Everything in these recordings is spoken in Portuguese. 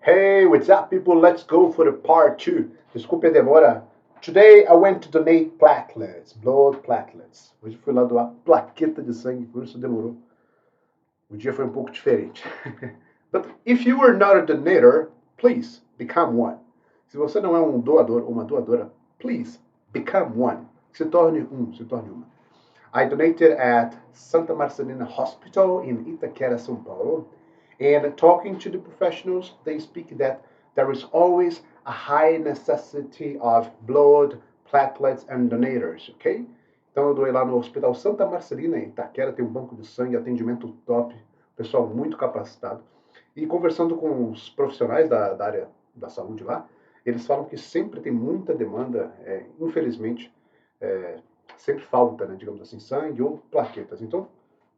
Hey, what's up, people? Let's go for the part two. Desculpe a demora. Today I went to donate platelets, blood platelets. Hoje fui lá doar plaqueta de sangue, por isso demorou. O dia foi um pouco diferente. But if you are not a donator, please become one. Se você não é um doador ou uma doadora, please become one. Se torne se torne uma. I donated at Santa Marcelina Hospital in Itaquera, São Paulo. And talking to the professionals, they speak that there is always a high necessity of blood, platelets, and donators, ok? Então eu doei lá no Hospital Santa Marcelina, em Itaquera, tem um banco de sangue, atendimento top, pessoal muito capacitado. E conversando com os profissionais da área da saúde lá, eles falam que sempre tem muita demanda, infelizmente, sempre falta, né, digamos assim, sangue ou plaquetas. Então,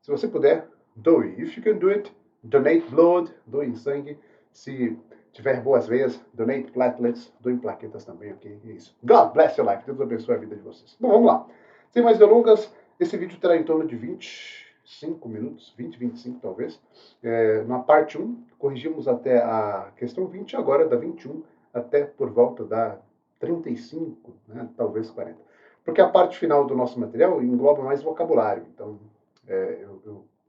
se você puder, doe. If you can do it, donate blood, doe sangue. Se tiver boas veias, donate platelets, doe plaquetas também, ok? É isso. God bless your life. Deus abençoe a vida de vocês. Bom, vamos lá. Sem mais delongas, esse vídeo terá em torno de 25 minutos, 20, 25 talvez. Na parte 1, corrigimos até a questão 20, agora da 21 até por volta da 35, né, talvez 40. Porque a parte final do nosso material engloba mais vocabulário. Então,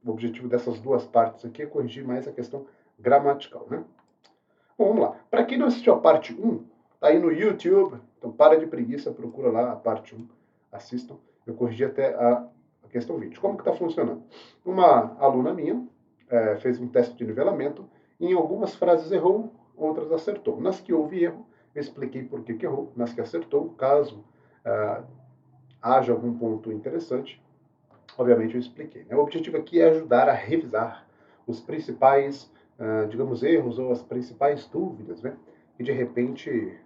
o objetivo dessas duas partes aqui é corrigir mais a questão gramatical, né? Bom, vamos lá. Para quem não assistiu a parte 1, tá aí no YouTube, então para de preguiça, procura lá a parte 1, assistam. Eu corrigi até a questão 20. Como que está funcionando? Uma aluna minha fez um teste de nivelamento e em algumas frases errou, outras acertou. Nas que houve erro, eu expliquei por que errou. Nas que acertou, caso haja algum ponto interessante, obviamente eu expliquei. O objetivo aqui é ajudar a revisar os principais, digamos, erros ou as principais dúvidas, né? E de repente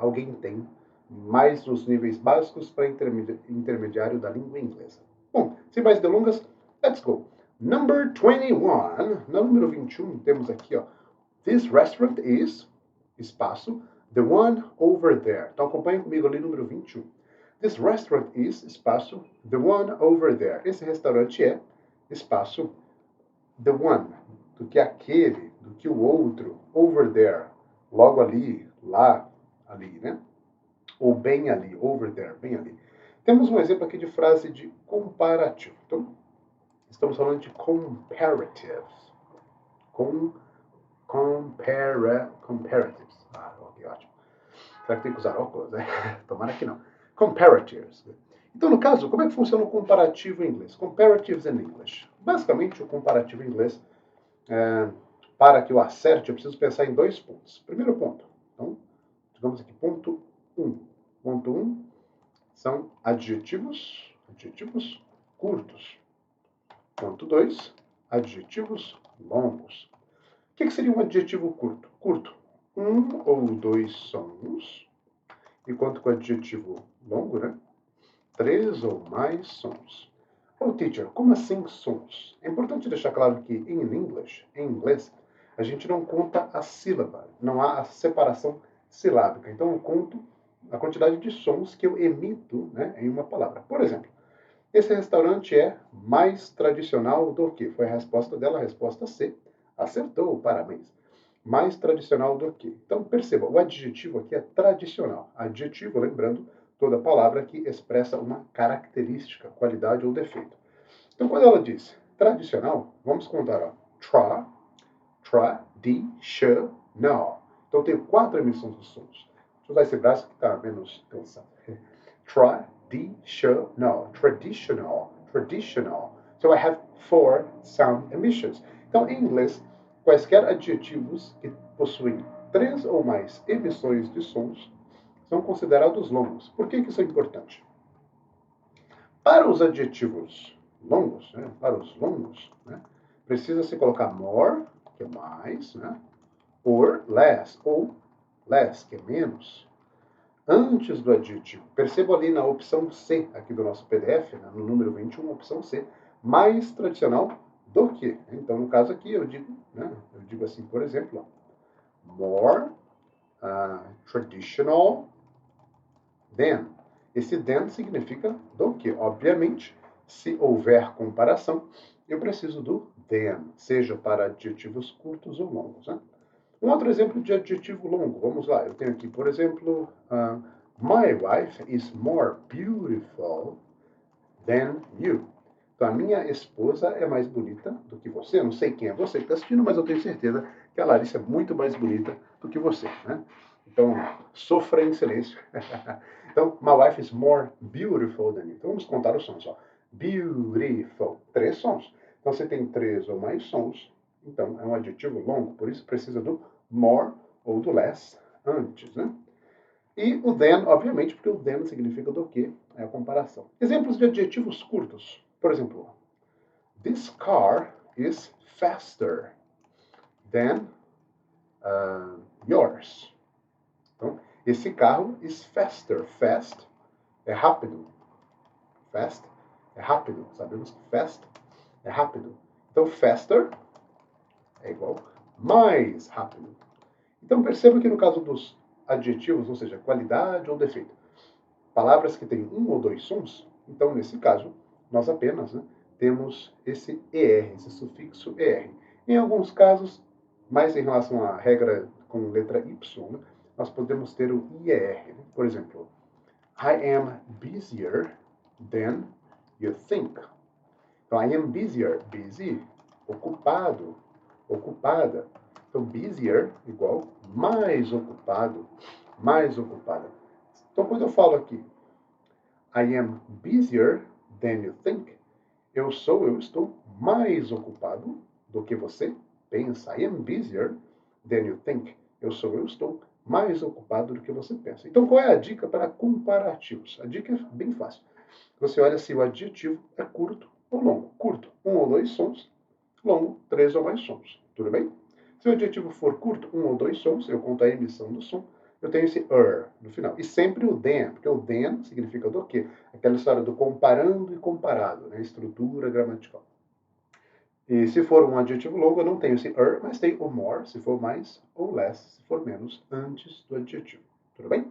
alguém tem mais nos níveis básicos para intermediário da língua inglesa. Bom, sem mais delongas, let's go. Number 21, na número 21, temos aqui, ó, this restaurant is, espaço, the one over there. Então acompanhe comigo ali, número 21. This restaurant is, espaço, the one over there. Esse restaurante é, espaço, the one, do que aquele, do que o outro, over there, logo ali, lá, ali, né? Ou bem ali, over there, bem ali. Temos um exemplo aqui de frase de comparativo. Então, estamos falando de comparatives. Comparatives. Ah, ok, ótimo. Será que tem que usar óculos, né? Tomara que não. Comparatives. Então, no caso, como é que funciona o comparativo em inglês? Comparatives in English. Basicamente, o comparativo em inglês, para que eu acerte, eu preciso pensar em dois pontos. Primeiro ponto. Então, digamos aqui, ponto 1. Ponto 1 são adjetivos curtos. Ponto 2, adjetivos longos. O que seria um adjetivo curto? Curto, um ou dois sons, enquanto que o adjetivo longo, né? 3 ou mais sons. Oh, teacher, como assim sons? É importante deixar claro que em inglês, a gente não conta a sílaba, não há a separação silábica. Então eu conto a quantidade de sons que eu emito, né, em uma palavra. Por exemplo, esse restaurante é mais tradicional do que? Foi a resposta dela, a resposta C. Acertou, parabéns. Mais tradicional do que? Então perceba, o adjetivo aqui é tradicional. Adjetivo, lembrando, toda palavra que expressa uma característica, qualidade ou defeito. Então quando ela diz tradicional, vamos contar, ó. Traditional. Então eu tenho 4 emissões de sons. Deixa eu usar esse braço que está menos cansado. Traditional. So I have 4 sound emissions. Então, em inglês, quaisquer adjetivos que possuem 3 ou mais emissões de sons são considerados longos. Por que isso é importante? Para os adjetivos longos, né, precisa-se colocar more, que é mais, né, or less, ou less, que é menos, antes do adjetivo. Perceba ali na opção C, aqui do nosso PDF, né, no número 21, opção C, mais tradicional do que. Então, no caso aqui, eu digo assim, por exemplo, more traditional than. Esse than significa do que. Obviamente, se houver comparação, eu preciso do than, seja para adjetivos curtos ou longos. Né? Um outro exemplo de adjetivo longo. Vamos lá. Eu tenho aqui, por exemplo, My wife is more beautiful than you. Então, a minha esposa é mais bonita do que você. Eu não sei quem é você que está assistindo, mas eu tenho certeza que a Larissa é muito mais bonita do que você, né? Então, sofra em silêncio. Então, my wife is more beautiful than you. Então, vamos contar os sons, ó. Beautiful. 3 sons. Então, você tem 3 ou mais sons. Então, é um adjetivo longo. Por isso, precisa do more ou do less antes, né? E o than, obviamente, porque o than significa do que? É a comparação. Exemplos de adjetivos curtos. Por exemplo, this car is faster than yours. Então, esse carro is faster. Fast é rápido. Fast é rápido. Sabemos que fast é rápido. Então, faster é igual mais rápido. Então, perceba que no caso dos adjetivos, ou seja, qualidade ou defeito, palavras que têm um ou dois sons, então, nesse caso, nós apenas temos esse ER, esse sufixo ER. Em alguns casos, mais em relação à regra com letra Y, nós podemos ter o IER. Por exemplo, I am busier than you think. Então, I am busier, busy, ocupado, ocupada. Então, busier igual mais ocupado, mais ocupada. Então, quando eu falo aqui, I am busier than you think, eu estou mais ocupado do que você pensa. I am busier than you think. Eu estou mais ocupado do que você pensa. Então, qual é a dica para comparativos? A dica é bem fácil. Você olha se o adjetivo é curto ou longo. Curto, um ou dois sons. Longo, 3 ou mais sons. Tudo bem? Se o adjetivo for curto, um ou dois sons, eu conto a emissão do som, eu tenho esse no final. E sempre o than, porque o than significa do quê? Aquela história do comparando e comparado, né? Estrutura gramatical. E se for um adjetivo longo, eu não tenho esse mas tem o more, se for mais, ou less, se for menos, antes do adjetivo. Tudo bem?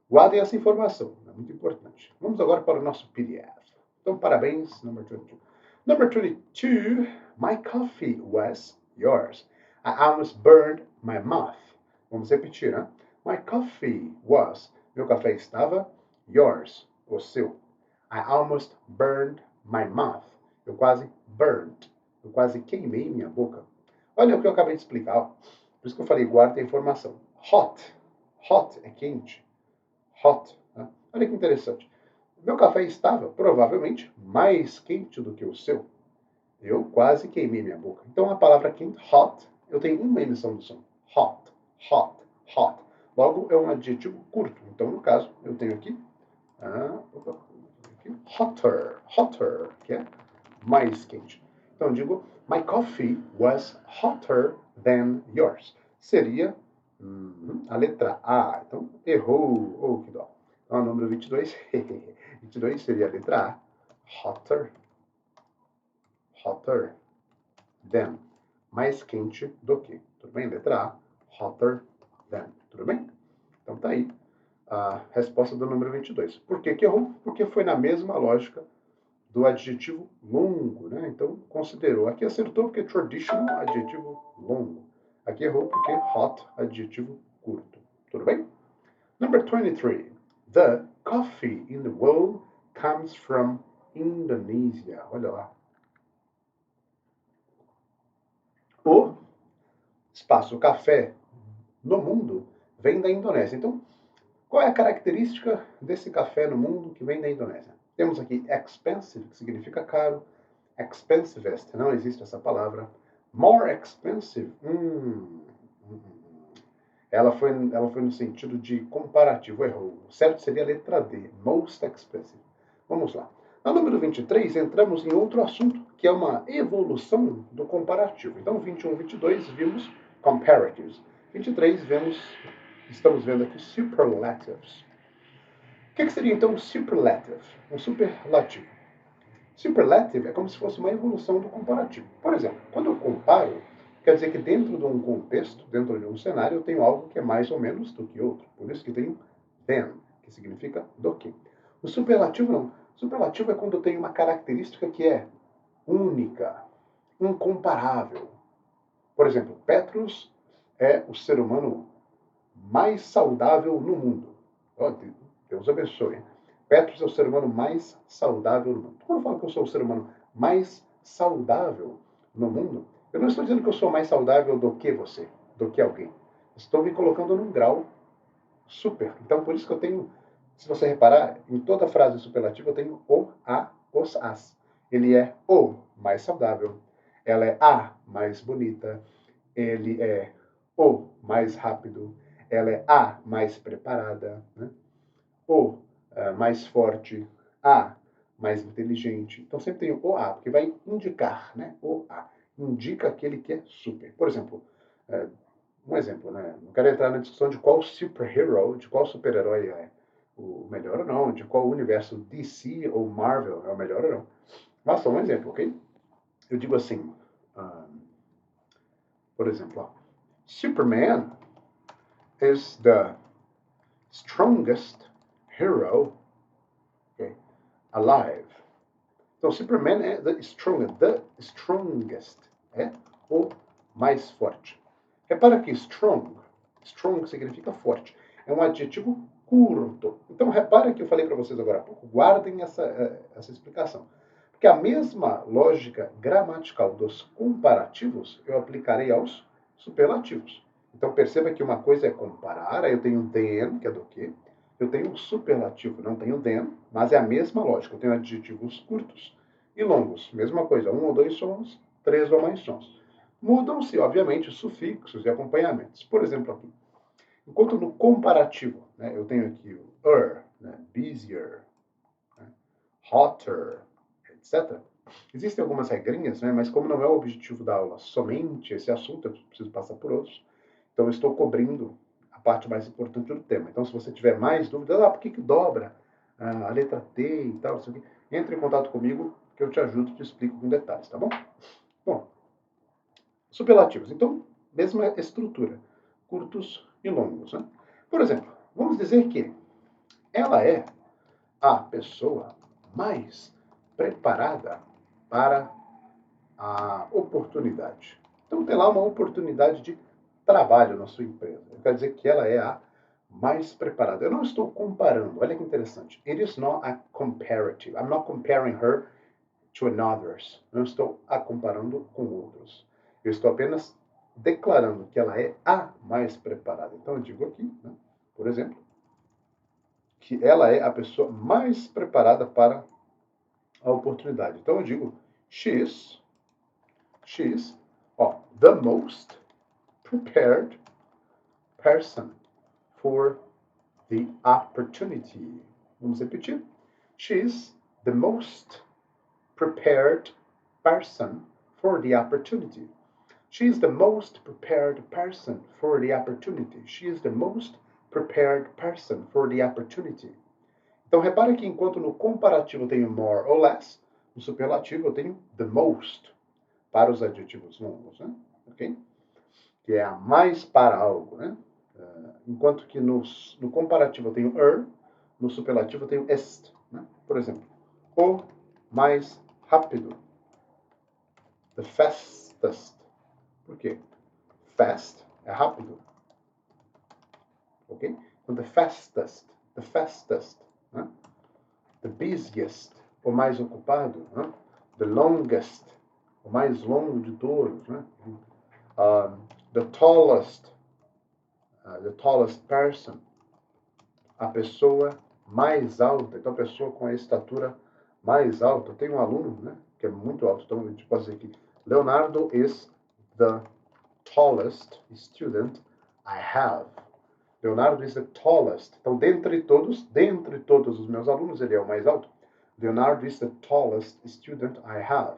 Guardem essa informação, é muito importante. Vamos agora para o nosso PDF. Então, parabéns, number 22. Number 22, my coffee was yours. I almost burned my mouth. Vamos repetir, né? My coffee was, meu café estava, yours, o seu. I almost burned my mouth. Eu quase burned. Eu quase queimei minha boca. Olha o que eu acabei de explicar. Ó. Por isso que eu falei, guarda a informação. Hot. Hot é quente. Hot. Né? Olha que interessante. Meu café estava, provavelmente, mais quente do que o seu. Eu quase queimei minha boca. Então, a palavra quente, hot, eu tenho uma emissão de som. Hot, hot, hot. Logo, é um adjetivo curto. Então, no caso, eu tenho aqui, hotter, hotter, que é mais quente. Então, eu digo, my coffee was hotter than yours. Seria a letra A. Então, errou. Oh, que dó. Então, o número 22, 22 seria a letra A. Hotter. Hotter than. Mais quente do que. Tudo bem? Letra A. Hotter than. Tudo bem? Então, tá aí a resposta do número 22. Por que que errou? Porque foi na mesma lógica do adjetivo longo, né? Então, considerou. Aqui acertou porque traditional, adjetivo longo. Aqui errou porque hot, adjetivo curto. Tudo bem? Number 23. The coffee in the world comes from Indonesia. Olha lá. O espaço café no mundo vem da Indonésia. Então, qual é a característica desse café no mundo que vem da Indonésia? Temos aqui expensive, que significa caro. Expensivest, não existe essa palavra. More expensive. Ela foi no sentido de comparativo, errou. O certo seria a letra D, most expensive. Vamos lá. No número 23, entramos em outro assunto, que é uma evolução do comparativo. Então, 21, 22, vimos comparatives. 23, estamos vendo aqui superlatives. O que seria, então, um superlative? Um superlativo. Superlative é como se fosse uma evolução do comparativo. Por exemplo, quando eu comparo, quer dizer que dentro de um contexto, dentro de um cenário, eu tenho algo que é mais ou menos do que outro. Por isso que tem than, que significa do que. O superlativo não. O superlativo é quando eu tenho uma característica que é única, incomparável. Por exemplo, Petrus é o ser humano mais saudável no mundo. Oh, Deus abençoe. Petros é o ser humano mais saudável no mundo. Quando eu falo que eu sou o ser humano mais saudável no mundo, eu não estou dizendo que eu sou mais saudável do que você, do que alguém. Estou me colocando num grau super. Então, por isso que eu tenho, se você reparar, em toda frase superlativa eu tenho o, a, os, as. Ele é o mais saudável, ela é a mais bonita, ele é o mais rápido, ela é a mais preparada, né? O mais forte, a mais inteligente. Então sempre tem o a, porque vai indicar, né? O a. Indica aquele que é super. Por exemplo, um exemplo, né? Não quero entrar na discussão de qual superhero, de qual super-herói é o melhor ou não, de qual universo DC ou Marvel é o melhor ou não. Mas só um exemplo, ok? Eu digo assim, por exemplo, ó, Superman is the strongest hero, okay, alive. Então, Superman é the strongest, é o mais forte. Repara que strong significa forte, é um adjetivo curto. Então, repara que eu falei para vocês agora há pouco, guardem essa explicação. Porque a mesma lógica gramatical dos comparativos eu aplicarei aos superlativos. Então, perceba que uma coisa é comparar, aí eu tenho than, que é do que, eu tenho um superlativo, não tenho than, mas é a mesma lógica. Eu tenho adjetivos curtos e longos. Mesma coisa, um ou dois sons, três ou mais sons. Mudam-se, obviamente, os sufixos e acompanhamentos. Por exemplo, aqui. Enquanto no comparativo, né, eu tenho aqui o né, busier, né, hotter, etc. Existem algumas regrinhas, né, mas como não é o objetivo da aula somente esse assunto, eu preciso passar por outros. Então, eu estou cobrindo a parte mais importante do tema. Então, se você tiver mais dúvidas, por que dobra a letra T e tal, isso aqui, entre em contato comigo que eu te ajudo e te explico com detalhes, tá bom? Bom, superlativos. Então, mesma estrutura, curtos e longos. Né? Por exemplo, vamos dizer que ela é a pessoa mais preparada para a oportunidade. Então, tem lá uma oportunidade de trabalho na sua empresa. Quer dizer que ela é a mais preparada. Eu não estou comparando. Olha que interessante. It is not a comparative. I'm not comparing her to others. Não estou a comparando com outros. Eu estou apenas declarando que ela é a mais preparada. Então, eu digo aqui, né, por exemplo, que ela é a pessoa mais preparada para a oportunidade. Então, eu digo, she is the most prepared person for the opportunity. Vamos repetir. She is the most prepared person for the opportunity. She is the most prepared person for the opportunity. She is the most prepared person for the opportunity. Então, repare que enquanto no comparativo eu tenho more or less, no superlativo eu tenho the most para os adjetivos longos, né? Ok? Que é a mais para algo, né? Enquanto que no comparativo eu tenho no superlativo eu tenho est. Né? Por exemplo, o mais rápido. The fastest. Por quê? Fast é rápido. Ok? Então, the fastest. Né? The busiest, o mais ocupado. Né? The longest, o mais longo de todos. Né? The tallest person, a pessoa mais alta. Então, a pessoa com a estatura mais alta. Tem um aluno, né, que é muito alto. Então, a gente pode dizer que Leonardo is the tallest student I have. Leonardo is the tallest. Então, dentre todos os meus alunos, ele é o mais alto. Leonardo is the tallest student I have.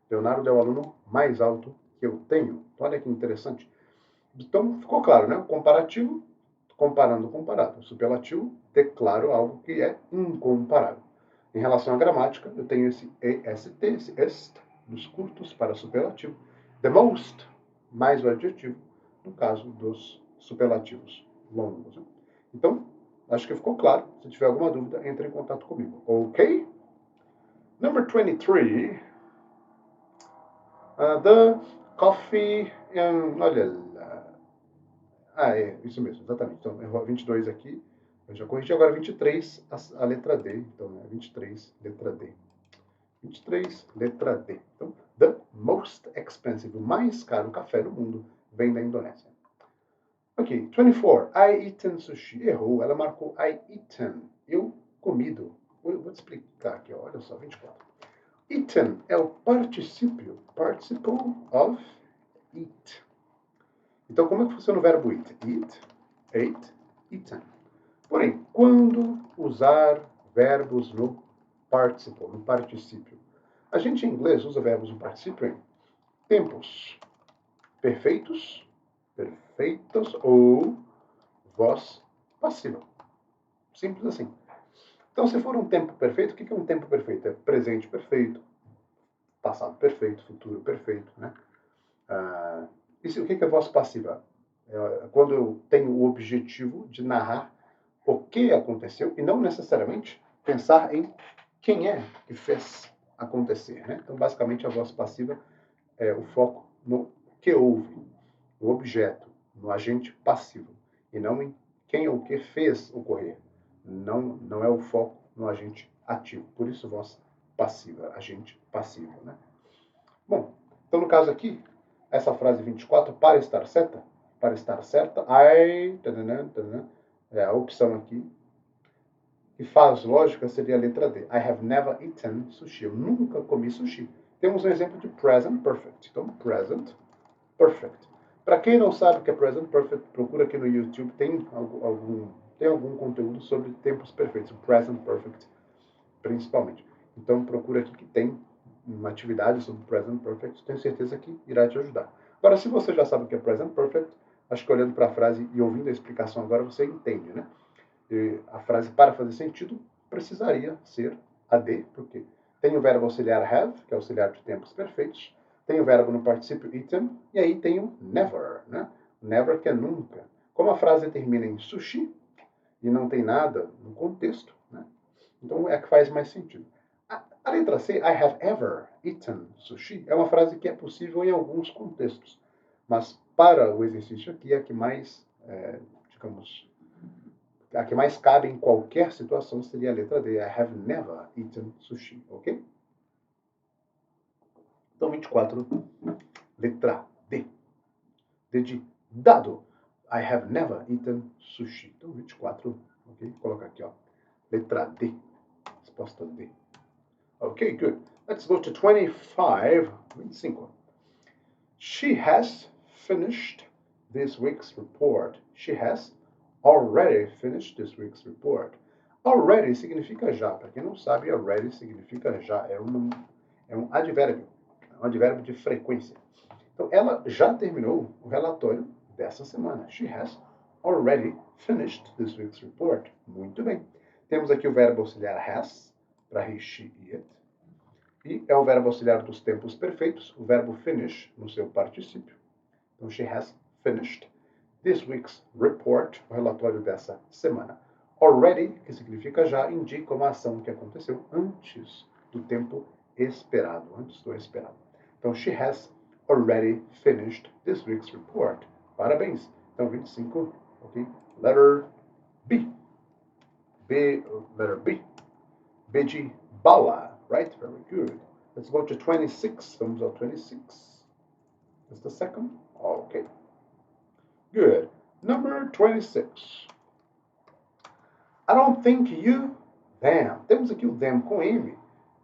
Leonardo é o aluno mais alto que eu tenho. Então, olha que interessante. Então, ficou claro, né? O comparativo, comparando o comparado. O superlativo, declaro algo que é incomparável. Em relação à gramática, eu tenho esse est, esse est, dos curtos para superlativo. The most, mais o adjetivo, no caso dos superlativos longos. Né? Então, acho que ficou claro. Se tiver alguma dúvida, entre em contato comigo. Ok? Number 23. The coffee... olha lá. Ah, é, isso mesmo, exatamente. Então, errou 22 aqui, eu já corrigi. Agora 23, a letra D. Então, é 23, letra D. 23, letra D. Então, the most expensive, o mais caro café do mundo, vem da Indonésia. Ok, 24, I eaten sushi. Errou, ela marcou I eaten, eu comido. Vou te explicar aqui, ó, olha só, 24. Eaten é o particípio, participle of eat. Então, como é que funciona o verbo eat? Eat, ate, eaten. Porém, quando usar verbos no participle, no particípio? A gente em inglês usa verbos no particípio em tempos perfeitos, perfeitos ou voz passiva. Simples assim. Então, se for um tempo perfeito, o que é um tempo perfeito? É presente perfeito, passado perfeito, futuro perfeito, né? O que é voz passiva? É quando eu tenho o objetivo de narrar o que aconteceu e não necessariamente pensar em quem é que fez acontecer, né? Então, basicamente, a voz passiva é o foco no que houve, no objeto, no agente passivo, e não em quem ou o que fez ocorrer. Não é o foco no agente ativo. Por isso, voz passiva, agente passivo, né? Bom, então no caso aqui, essa frase 24, para estar certa, I, é a opção aqui, que faz lógica seria a letra D. I have never eaten sushi. Eu nunca comi sushi. Temos um exemplo de present perfect. Então, present perfect. Para quem não sabe o que é present perfect, procura aqui no YouTube. Tem algum conteúdo sobre tempos perfeitos. O present perfect, principalmente. Então, procura aqui que tem uma atividade sobre present perfect. Tenho certeza que irá te ajudar. Agora, se você já sabe o que é present perfect, acho que olhando para a frase e ouvindo a explicação agora, você entende, né? A frase, para fazer sentido, precisaria ser a D, porque tem o verbo auxiliar have, que é auxiliar de tempos perfeitos, tem o verbo no particípio eaten, e aí tem o never, né? Never, que é nunca. Como a frase termina em sushi, e não tem nada no contexto, né? Então é que faz mais sentido. A letra C, I have ever eaten sushi, é uma frase que é possível em alguns contextos, mas para o exercício aqui, a que mais, digamos, a que mais cabe em qualquer situação seria a letra D. I have never eaten sushi, ok? Então, 24, letra D. D de dado. I have never eaten sushi. Então, 24, ok? Vou colocar aqui, ó. Letra D. Resposta D. Ok, good. Let's go to 25, 25. She has finished this week's report. She has already finished this week's report. Already significa já. Para quem não sabe, already significa já. É um advérbio. É um advérbio de frequência. Então, ela já terminou o relatório dessa semana. She has already finished this week's report. Muito bem. Temos aqui o verbo auxiliar has, para he, she e it. E é o verbo auxiliar dos tempos perfeitos, o verbo finish no seu particípio. Então, she has finished this week's report, o relatório dessa semana. Already, que significa já, indica uma ação que aconteceu antes do tempo esperado, antes do esperado. Então, she has already finished this week's report. Parabéns. Então, 25, ok? Letter B. Letter B. B de bala, right? Very good. Let's go to 26. Vamos ao 26. Just a second. Okay. Good. Number 26. I don't think you, them. Temos aqui o them com M,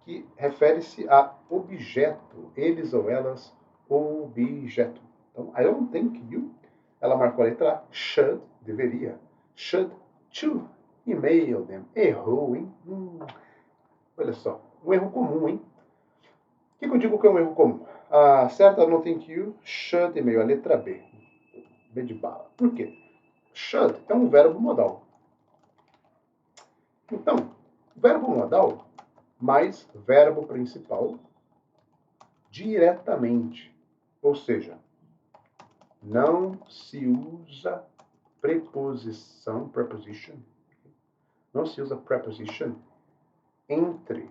que refere-se a objeto. Eles ou elas, objeto. Então, I don't think you. Ela marcou a letra A. Should, deveria. Should to email them. Errou, hein? Olha só. Um erro comum, hein? O que eu digo que é um erro comum? Certo, I don't think you should email. A letra B. B de bala. Por quê? Should é um verbo modal. Então, verbo modal mais verbo principal diretamente. Ou seja, não se usa preposição, preposition. Não se usa preposition entre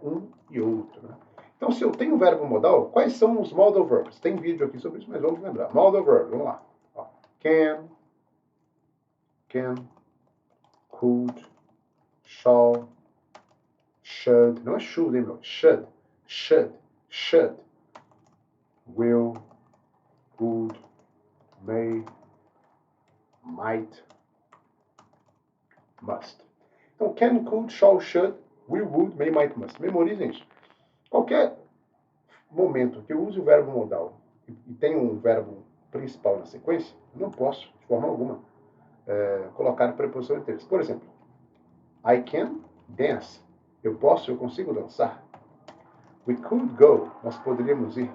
um e outro. Né? Então, se eu tenho verbo modal, quais são os modal verbs? Tem vídeo aqui sobre isso, mas vamos lembrar. Modal verb, vamos lá. Ó. can, could, shall, should, não é should, hein, meu? Should, will, would, may, might, must. Então, can, could, shall, should, will, would, may, might, must. Memorizem isso. Qualquer momento que eu use o verbo modal e tem um verbo principal na sequência, eu não posso, de forma alguma, colocar preposição em texto. Por exemplo, I can dance. Eu consigo dançar. We could go. Nós poderíamos ir.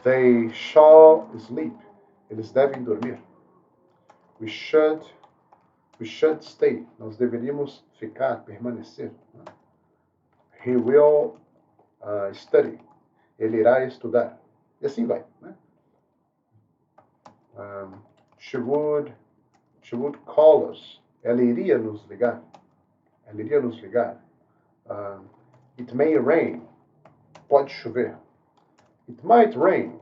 They shall sleep. Eles devem dormir. We should stay. Nós deveríamos ficar, permanecer. He will study. Ele irá estudar. E assim vai. Né? She would call us. Ela iria nos ligar. It may rain. Pode chover. It might rain.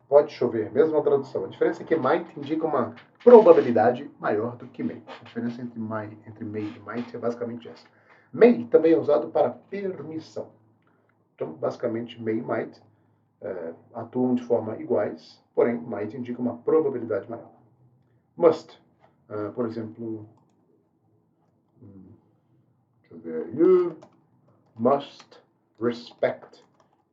Pode chover. Mesma tradução. A diferença é que might indica uma probabilidade maior do que may. A diferença entre may e might é basicamente essa. May também é usado para permissão. Então, basicamente, may e might atuam de forma iguais, porém, might indica uma probabilidade maior. Must. Por exemplo, deixa eu ver. You must respect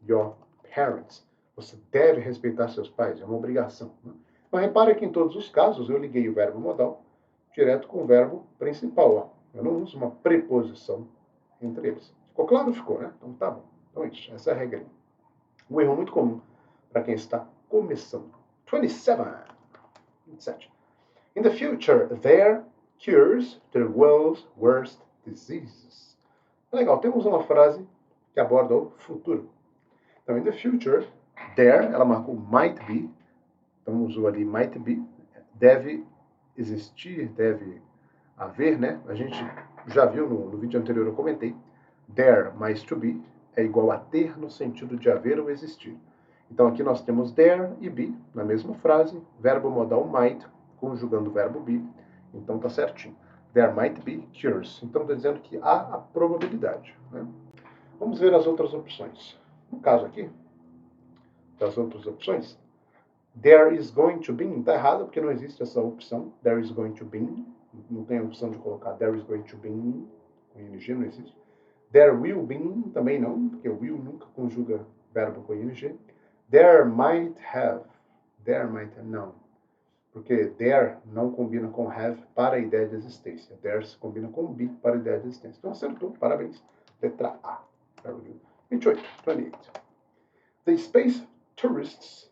your parents. Você deve respeitar seus pais, é uma obrigação. Né? Mas repare que em todos os casos eu liguei o verbo modal direto com o verbo principal. Ó. Eu não uso uma preposição entre eles. Ficou claro? Ficou, né? Então tá bom. Então é isso, essa é a regra. Um erro muito comum para quem está começando. 27. In the future, there cures the world's worst diseases. Legal, temos uma frase que aborda o futuro. Então, in the future, there, ela marcou might be, então usou ali might be, deve existir, deve haver, né? A gente já viu no vídeo anterior, eu comentei, there mais to be é igual a ter no sentido de haver ou existir. Então, aqui nós temos there e be, na mesma frase, verbo modal might, conjugando o verbo be, então tá certinho. There might be cures. Então, está dizendo que há a probabilidade. Né? Vamos ver as outras opções. No caso aqui, das outras opções, there is going to be, está errado porque não existe essa opção. There is going to be, não tem a opção de colocar there is going to be, com ing não existe. There will be, também não, porque will nunca conjuga verbo com ing. There might have, não. Porque there não combina com have para a ideia de existência. There se combina com be para a ideia de existência. Então acertou, parabéns. Letra A. 28. The space tourists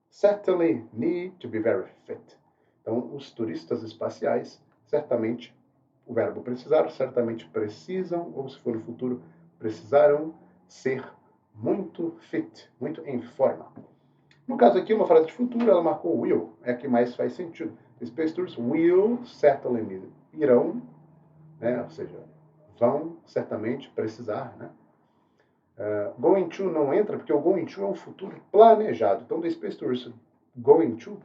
certainly need to be very fit. Então, os turistas espaciais, certamente, o verbo precisar, certamente precisam, ou se for no futuro, precisarão ser muito fit, muito em forma. No caso aqui, uma frase de futuro, ela marcou will, é a que mais faz sentido. The space tourists will certainly need, irão, né, ou seja, vão certamente precisar, né? Going to não entra, porque o going to é um futuro planejado. Então, the space tourists going to,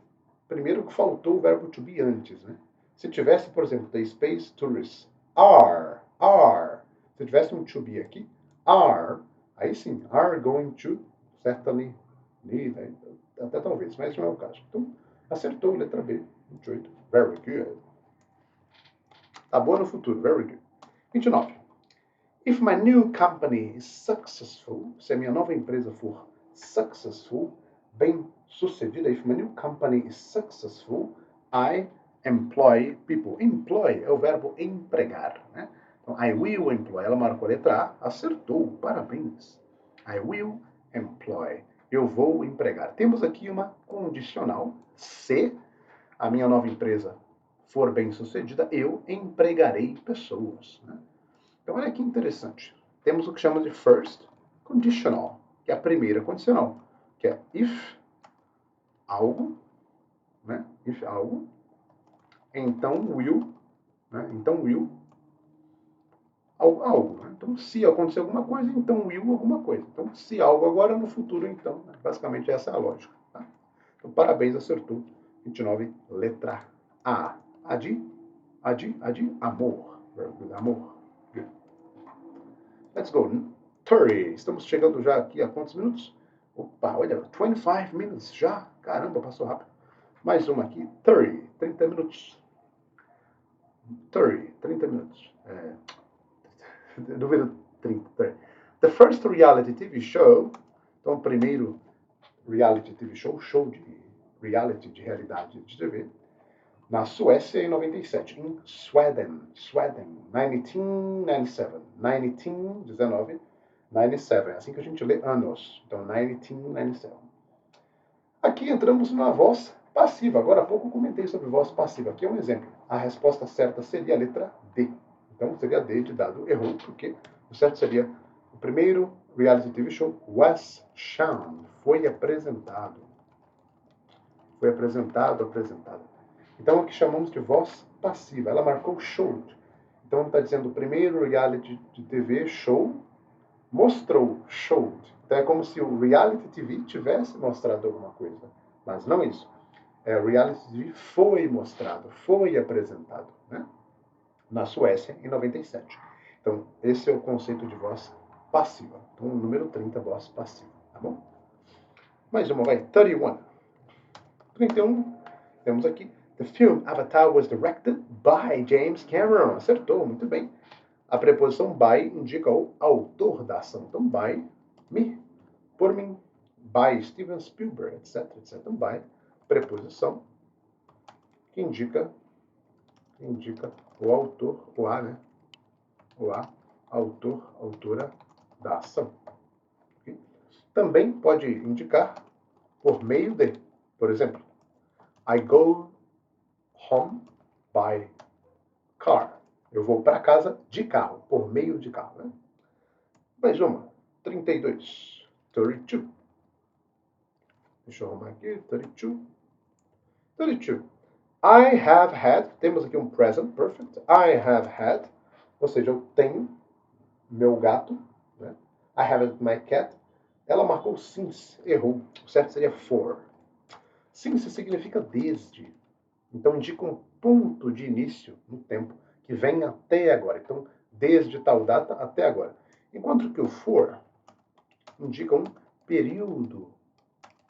primeiro que faltou o verbo to be antes, né? Se tivesse, por exemplo, the space tourists are, se tivesse um to be aqui, are, aí sim, are going to, certainly need, até talvez, mas não é o caso. Então, acertou, letra B, 28, very good. Tá boa no futuro, very good. 29. If my new company is successful, se a minha nova empresa for successful, bem sucedida, if my new company is successful, I employ people. Employ é o verbo empregar, né? Então, I will employ, ela marcou a letra A, acertou, parabéns. I will employ, eu vou empregar. Temos aqui uma condicional, se a minha nova empresa for bem sucedida, eu empregarei pessoas, né? Então, olha que interessante. Temos o que chamamos de first conditional, que é a primeira condicional, que é if algo, né? If algo, então will, né? Então will algo, né? Então, se acontecer alguma coisa, então will alguma coisa. Então, se algo agora, no futuro, então. Basicamente, essa é a lógica. Tá? Então, parabéns, acertou. 29, letra A. Adi, amor. Amor. Good. Let's go. 30. Estamos chegando já aqui a quantos minutos? Opa, olha, 25 minutes já. Caramba, passou rápido. Mais uma aqui. 30 minutos. 30 minutos. Número 30. The first reality TV show. Então, o primeiro reality TV show, show de reality, de realidade de TV, na Suécia em 97, em Sweden, 1997, 97, assim que a gente lê anos, então 1997. Aqui entramos na voz passiva, agora há pouco eu comentei sobre voz passiva, aqui é um exemplo, a resposta certa seria a letra D, então seria D de dado, errou, porque o certo seria o primeiro reality TV show was shown, foi apresentado. Então, é o que chamamos de voz passiva. Ela marcou showed. Então, está dizendo o primeiro reality de TV show mostrou, showed. Então, é como se o reality TV tivesse mostrado alguma coisa. Mas não isso. O reality TV foi mostrado, foi apresentado, né? Na Suécia, em 97. Então, esse é o conceito de voz passiva. Então, número 30, voz passiva. Tá bom? Mais uma, vai. 31. 31, temos aqui. The film Avatar was directed by James Cameron. Acertou, muito bem. A preposição by indica o autor da ação. Então, by me, por mim, by Steven Spielberg, etc, etc. Então, by, preposição, que indica o autor, o a, né? O a, autor, autora da ação. Okay? Também pode indicar por meio de, por exemplo, I go home by car. Eu vou para casa de carro, por meio de carro. Né? Mais uma. 32. 32. Deixa eu arrumar aqui. 32. 32. I have had. Temos aqui um present perfect. I have had. Ou seja, eu tenho meu gato. Né? I have my cat. Ela marcou since. Errou. O certo seria for. Since significa desde. Então, indica um ponto de início no tempo que vem até agora. Então, desde tal data até agora. Enquanto que o for indica um período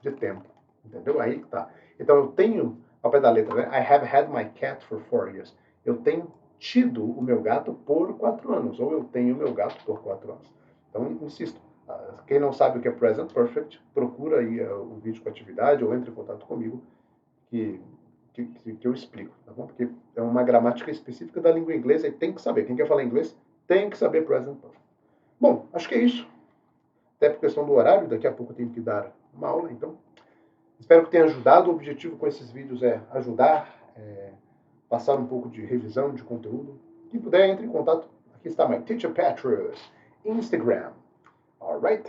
de tempo. Entendeu? Aí tá. Então, eu tenho, ao pé da letra, né? I have had my cat for 4 years. Eu tenho tido o meu gato por 4 anos. Ou eu tenho o meu gato por 4 anos. Então, insisto. Quem não sabe o que é present perfect, procura aí o vídeo com atividade ou entre em contato comigo que eu explico, tá bom? Porque é uma gramática específica da língua inglesa e tem que saber. Quem quer falar inglês tem que saber present perfect. Bom, acho que é isso. Até por questão do horário, daqui a pouco eu tenho que dar uma aula, então espero que tenha ajudado. O objetivo com esses vídeos é ajudar, passar um pouco de revisão de conteúdo. Quem puder, entre em contato. Aqui está my Teacher Petrus, Instagram. Alright?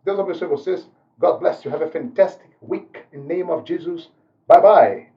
Deus abençoe vocês. God bless you. Have a fantastic week. In the name of Jesus. Bye bye.